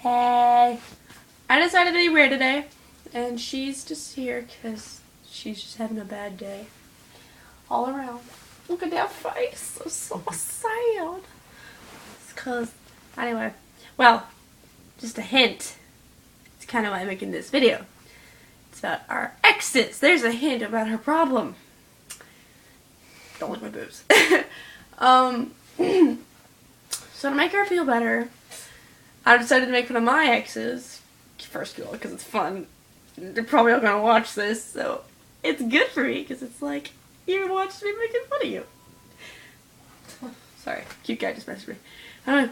Hey. I decided to be weird today, and she's just here because she's just having a bad day. All around. Look at that face. It's so sad. It's because, anyway, well, just a hint. It's kind of why I'm making this video. It's about our exes. There's a hint about her problem. Don't lick my boobs. So to make her feel better, I decided to make fun of my exes. First of all, because it's fun. They're probably all gonna watch this, so it's good for me, because it's like, you watched me making fun of you. Sorry, cute guy just messaged me. Anyway,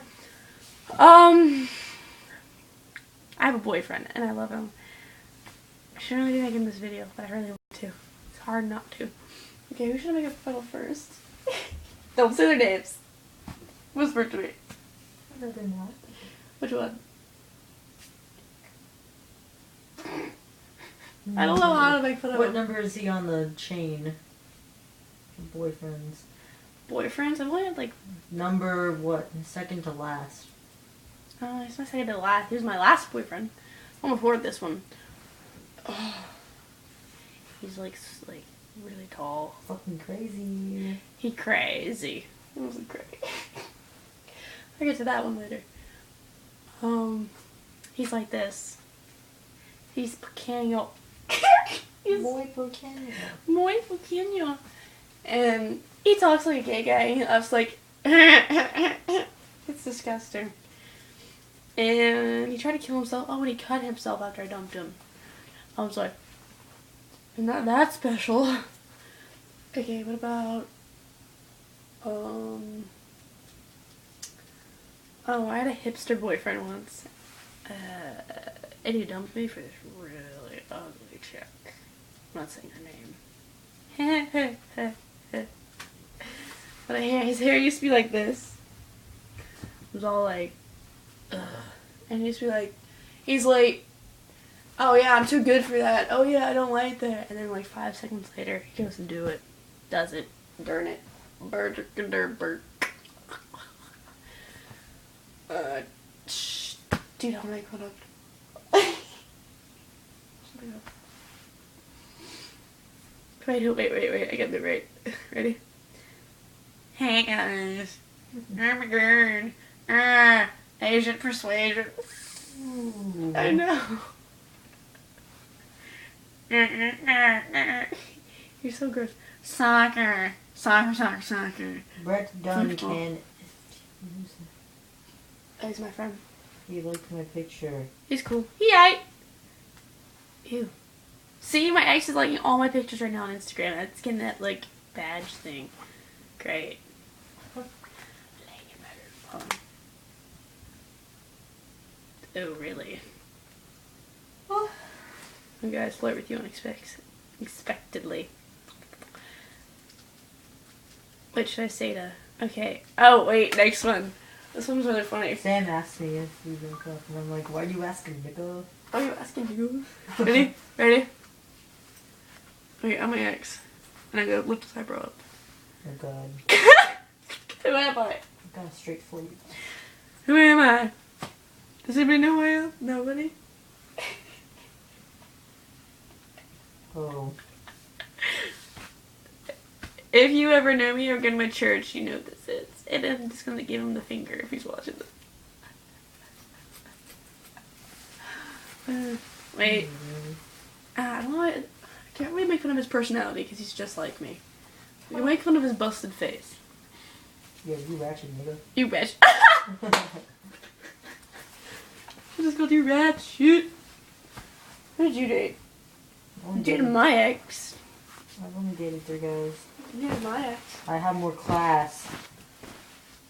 I have a boyfriend, and I love him. I shouldn't really be making this video, but I really want to. It's hard not to. Okay, who should I make a fun of first? Don't say their names. Whisper to me. Other than that. Which one? I don't know how to make fun of What him. number is he on the chain? Boyfriends. Boyfriends? I've only had like... Number what? Second to last. He's my second to last. He was my last boyfriend. I'm before this one. Oh. He's like really tall. Fucking crazy. He crazy. He wasn't crazy. I'll get to that one later. He's like this. He's pequeño. He's Muy pequeño. muy pequeño. And he talks like a gay guy. And I was like, it's disgusting. And he tried to kill himself. Oh, and he cut himself after I dumped him. I was like, not that special. Okay, what about, oh, I had a hipster boyfriend once. And he dumped me for this really ugly chick. I'm not saying her name. But his hair used to be like this. It was all like, ugh. And he used to be like, he's like, oh yeah, I'm too good for that. Oh yeah, I don't like that. And then like 5 seconds later, he goes and do it. Does it. Darn it. Dude, I'm like, hold up. Wait. I got it right. Ready? Hey guys. I'm a girl. Asian persuasion. Ooh. I know. You're so gross. Soccer. Brett Duncan. Oh, he's my friend. He liked my picture. He's cool. Yeah. Ew. See, my ex is liking all my pictures right now on Instagram. That's getting that, like, badge thing. Great. Oh, really? Oh. I'm gonna flirt with you unexpectedly. What should I say to... Okay. Oh, wait, next one. This one's really funny. Sam asked me if we broke up, and I'm like, why are you asking, nigga? Why are you asking you? Ready? Ready? Okay, I'm my ex. And I go, lift his eyebrow up. Oh god. Who am I? I got a straight for you. Who am I? Does anybody know who I am? Nobody? Oh. If you ever know me or go to my church, you know what this is. And I'm just gonna give him the finger if he's watching this. Wait. I don't know. I can't really make fun of his personality because he's just like me. We can make fun of his busted face. Yeah, you Ratchet, nigga. You bitch. I just called you Ratchet. Who did you date? You dated my ex. I've only dated 3 guys. You dated my ex. I have more class.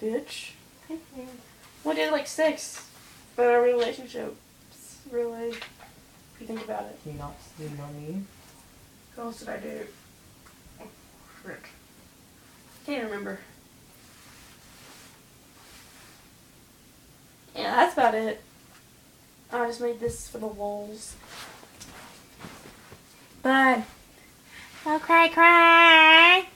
Bitch. Well, I did like 6. But our relationship's really, if you think about it. Can you not sleep on me? Who else did I date? Oh, frick. Can't even remember. Yeah, that's about it. I just made this for the walls. Bye. Oh, cry.